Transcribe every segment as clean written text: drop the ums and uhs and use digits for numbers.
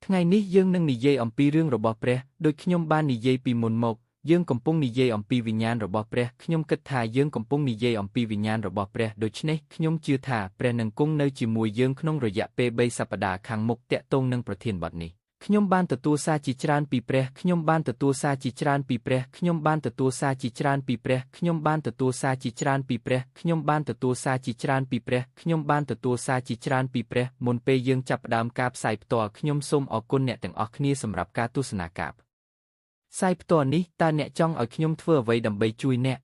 ថ្ងៃនេះយើងនឹងនិយាយអំពីរឿងរបស់ព្រះដូចខ្ញុំបាននិយាយពីមុនមកយើងកំពុងនិយាយអំពីវិញ្ញាណរបស់ព្រះខ្ញុំគិតថាយើងកំពុងនិយាយអំពីវិញ្ញាណរបស់ព្រះដូច្នេះខ្ញុំជឿថាព្រះនឹងគង់នៅជាមួយយើងក្នុងរយៈពេល3សប្តាហ៍ខាងមុខទាក់ទងនឹងប្រធានបទនេះខ្ញុំបានទទួលសារជាច្រើនពីព្រះខ្ញុំបានទទួលសារជាច្រើនពីព្រះខ្ញុំបានទទួលសារជាច្រើនពីព្រះខ្ញុំបានទទួលសារជាច្រើនពីព្រះខ្ញុំបានទទួលសារជាច្រើនពីព្រះខ្ញុំបានទទួលសារជាច្រើនពីព្រះមុនពេលយើងចាប់ផ្ដើមការផ្សាយផ្ទាល់ខ្ញុំសូមអរគុណអ្នកទាំងអស់គ្នាសម្រាប់ការទស្សនាការផ្សាយផ្ទាល់នេះតើអ្នកចង់ឲ្យខ្ញុំធ្វើអ្វីដើម្បីជួយអ្នក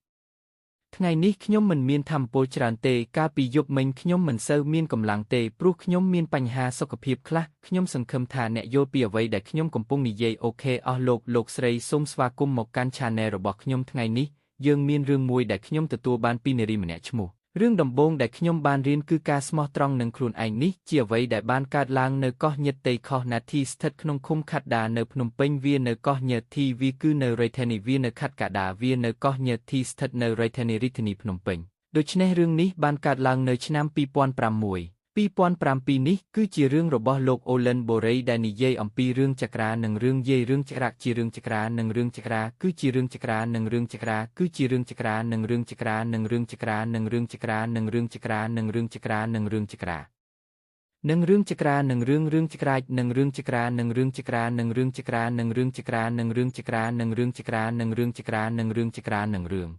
ថ្ងៃនេះខ្ញុំមិនមានថាមពលច្រើនទេកាលពីយប់មិញខ្ញុំមិនសូវមានកម្លាំងទេព្រោះខ្ញុំមានបញ្ហាសុខភាពខ្លះខ្ញុំសង្ឃឹមថាអ្នកយល់ពីអ្វីដែលខ្ញុំកំពុងនិយាយអូខេអស់លោកស្រីសូមស្វាគមន៍មកកាន់ Channel របស់ខ្ញុំថ្ងៃនេះយើងមានរឿងមួយដែលខ្ញុំទទួលបានពីនារីម្នាក់ឈ្មោះរឿងដំបូងដែលខ្ញុំបានរៀនគឺការស្មោះត្រង់នឹងខ្លួនឯងនេះជាអ្វីដែលបានកើតឡើងនៅកោះញឹកតេខុសណាធីស្ថិតក្នុងឃុំខាត់ដានៅភ្នំពេញវានៅកោះញឹកធីវាគឺនៅរាជធានីវានៅខាត់កាដាវានៅកោះញឹកធីស្ថិតនៅរាជធានីភ្នំពេញដូច្នេះរឿងនេះបានកើតឡើងនៅឆ្នាំ2007នេះគឺជារឿងរបស់លោកអូលិនបូរីដែលនិយាយអំពីរឿងចក្រានិងរឿងយាយរឿងចក្រាជារឿងចក្រានិងរឿងចក្រាគឺជារឿងចក្រានិងរឿងចក្រាគឺជារឿងចក្រានិងរឿងចក្រានិងរឿងចក្រានិងរឿងចក្រានិងរឿងចក្រានិងរឿងចក្រានិងរឿងចក្រានិងរឿងចក្រានិងរឿងចក្រានិងរឿងចក្រានិងរឿងចក្រានិងរឿងចក្រានិងរឿងចក្រានិងរឿងចក្រានិងរឿងចក្រានិងរឿងចក្រានិងរឿងចក្រានិងរឿង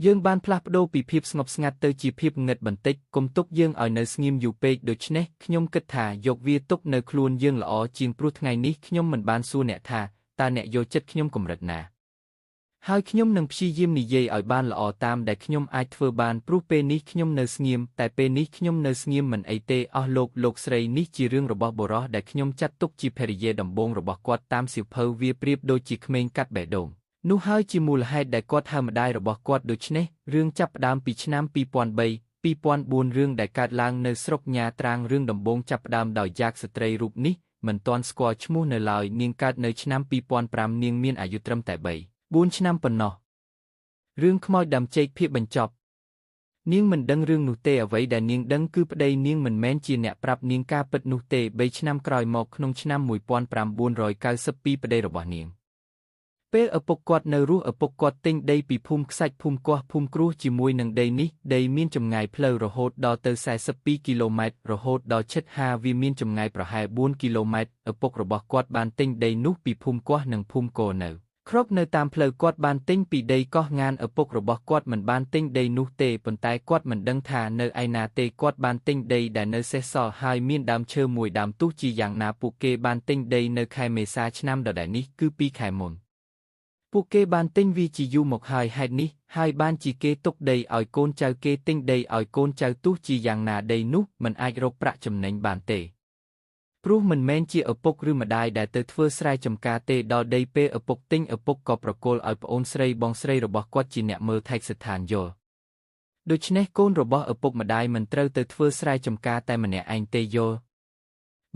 យើងបានផ្លាស់ប្ដូរពីភាពស្ងប់ស្ងាត់ទៅជាភាពងឹតបន្តិចកុំទុកយើងឲ្យនៅស្ងៀមយូរពេកដូច្នេះខ្ញុំគិតថាយកវាទុកនៅខ្លួនយើងល្អជាងព្រោះថ្ងៃនេះខ្ញុំមិនបានសួរអ្នកថាតើអ្នកយកចិត្តខ្ញុំកម្រិតណាហើយខ្ញុំនឹងព្យាយាមនិយាយឲ្យបានល្អតាមដែលខ្ញុំអាចធ្វើបានព្រោះពេលនេះខ្ញុំនៅស្ងៀមតែពេលនេះខ្ញុំនៅស្ងៀមមិនអីទេអស់លោកស្រីនេះជារឿងរបស់បុរសដែលខ្ញុំចាត់ទុកជាភរិយាដំបូងរបស់គាត់តាមសៀវភៅវាប្រៀបដូចជាក្មេងកាត់បេះដូងនោះហើយជាមូលហេតុដែលគាត់ហៅម្ដាយរបស់គាត់ដូច្នេះរឿងចាប់ផ្ដើមពីឆ្នាំ2003-2004រឿងដែលកើតឡើងនៅស្រុកញ៉ាត្រាងរឿងដំបូងចាប់ផ្ដើមដោយយ៉ាកស្ត្រីរូបនេះមិនទាន់ស្គាល់ឈ្មោះនៅឡើយនាងកើតនៅឆ្នាំ2005នាងមានអាយុត្រឹមតែ3-4ឆ្នាំប៉ុណ្ណោះរឿងខ្មោចដើមចេកភាគបញ្ចប់នាងមិនដឹងរឿងនោះទេអ្វីដែលនាងដឹងគឺប្តីនាងមិនមែនជាអ្នកប្រាប់នាងការពិតនោះទេ3ឆ្នាំក្រោយមកក្នុងឆ្នាំ1992ប្តីរបស់នាងពេលឪពុកគាត់នៅរស់ឪពុកគាត់ទិញដីពីភូមិខ្សាច់ភូមិកោះភូមិគ្រួសជាមួយនឹងដីនេះដីមានចម្ងាយផ្លូវរហូតដល់ទៅ42គីឡូម៉ែត្ររហូតដល់ជិត50វាមានចម្ងាយប្រហែល4គីឡូម៉ែត្រឪពុករបស់គាត់បានទិញដីនោះពីភូមិកោះនិងភូមិកោនៅគ្របនៅតាមផ្លូវគាត់បានទិញពីដីកោះងានឪពុករបស់គាត់មិនបានទិញដីនោះទេប៉ុន្តែគាត់មិនដឹងថានៅឯណាទេគាត់បានទិញដីដែលនៅសេសសល់ហើយមានដើមឈើមួយដើមទោះជាយ៉ាងណាពួកគេបានទិញដីនៅខែមេសាឆ្នាំដដែលនេះគឺ2ខែមុនពួកគេបានទិញវាជាយូរមកហើយហេតុនេះហើយបានជាគេទុកដីឲ្យកូនចៅគេទិញដីឲ្យកូនចៅទោះជាយ៉ាងណាដីនោះមិនអាចរកប្រាក់ចំណេញបានទេព្រោះមិនមែនជាឪពុកឬម្ដាយដែលទៅធ្វើស្រែចម្ការទេដល់ដីពេលឪពុកទិញឪពុកក៏ប្រគល់ឲ្យប្អូនស្រីបងស្រីរបស់គាត់ជាអ្នកមើលថែស្ថានយល់ដូច្នេះកូនរបស់ឪពុកម្ដាយមិនត្រូវទៅធ្វើស្រែចម្ការតែម្នាក់ឯងទេយល់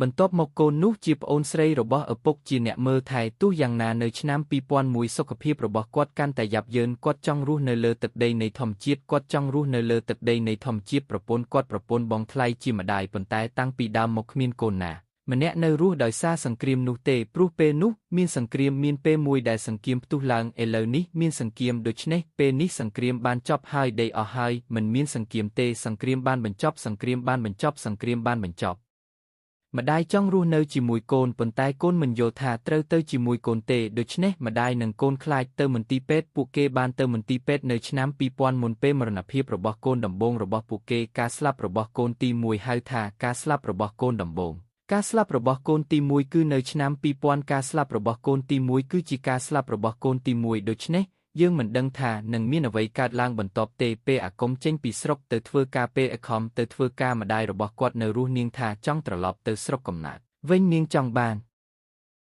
បន្ទាប់មកកូននោះជាប្អូនស្រីរបស់ឪពុកជាអ្នកមើលថែទោះយ៉ាងណានៅឆ្នាំ2001សុខភាពរបស់គាត់កាន់តែយ៉ាប់យ៉ឺនគាត់ចង់រស់នៅលើទឹកដីនៃធម្មជាតិគាត់ចង់រស់នៅលើទឹកដីនៃធម្មជាតិប្រពន្ធគាត់ប្រពន្ធបងថ្លៃជាម្ដាយប៉ុន្តែតាំងពីដើមមកគ្មានកូនណាម្នាក់នៅរស់ដោយសារសង្គ្រាមនោះទេព្រោះពេលនោះមានសង្គ្រាមមានពេលមួយដែលសង្គ្រាមផ្ទុះឡើងឥឡូវនេះមានសង្គ្រាមដូច្នេះពេលនេះសង្គ្រាមបានចប់ហើយដីអស់ហើយមិនមានសង្គ្រាមទេសង្គ្រាមបានបញ្ចប់សង្គ្រាមបានបញ្ចប់សង្គ្រាមបានបញ្ចប់ម្ដាយចង់រស់នៅជាមួយកូនប៉ុន្តែកូនមិនយល់ថាត្រូវទៅជាមួយកូនទេដូច្នេះម្ដាយនិងកូនខ្លាចទៅមន្ទីរពេទ្យពួកគេបានទៅមន្ទីរពេទ្យនៅឆ្នាំ2000មុនពេលមរណភាពរបស់កូនដំបូងរបស់ពួកគេការស្លាប់របស់កូនទី1ហៅថាការស្លាប់របស់កូនដំបូងការស្លាប់របស់កូនទី1គឺនៅឆ្នាំ2000ការស្លាប់របស់កូនទី1គឺជាការស្លាប់របស់កូនទី1ដូច្នេះយើងមិនដឹងថានឹងមានអ្វីកើតឡើងបន្ទាប់ទេពេលអាគមចេញពីស្រុកទៅធ្វើការពេលអខំទៅធ្វើការម្ដាយរបស់គាត់នៅរស់នាងថាចង់ត្រឡប់ទៅស្រុកកំណើតវិញនាងចង់បាន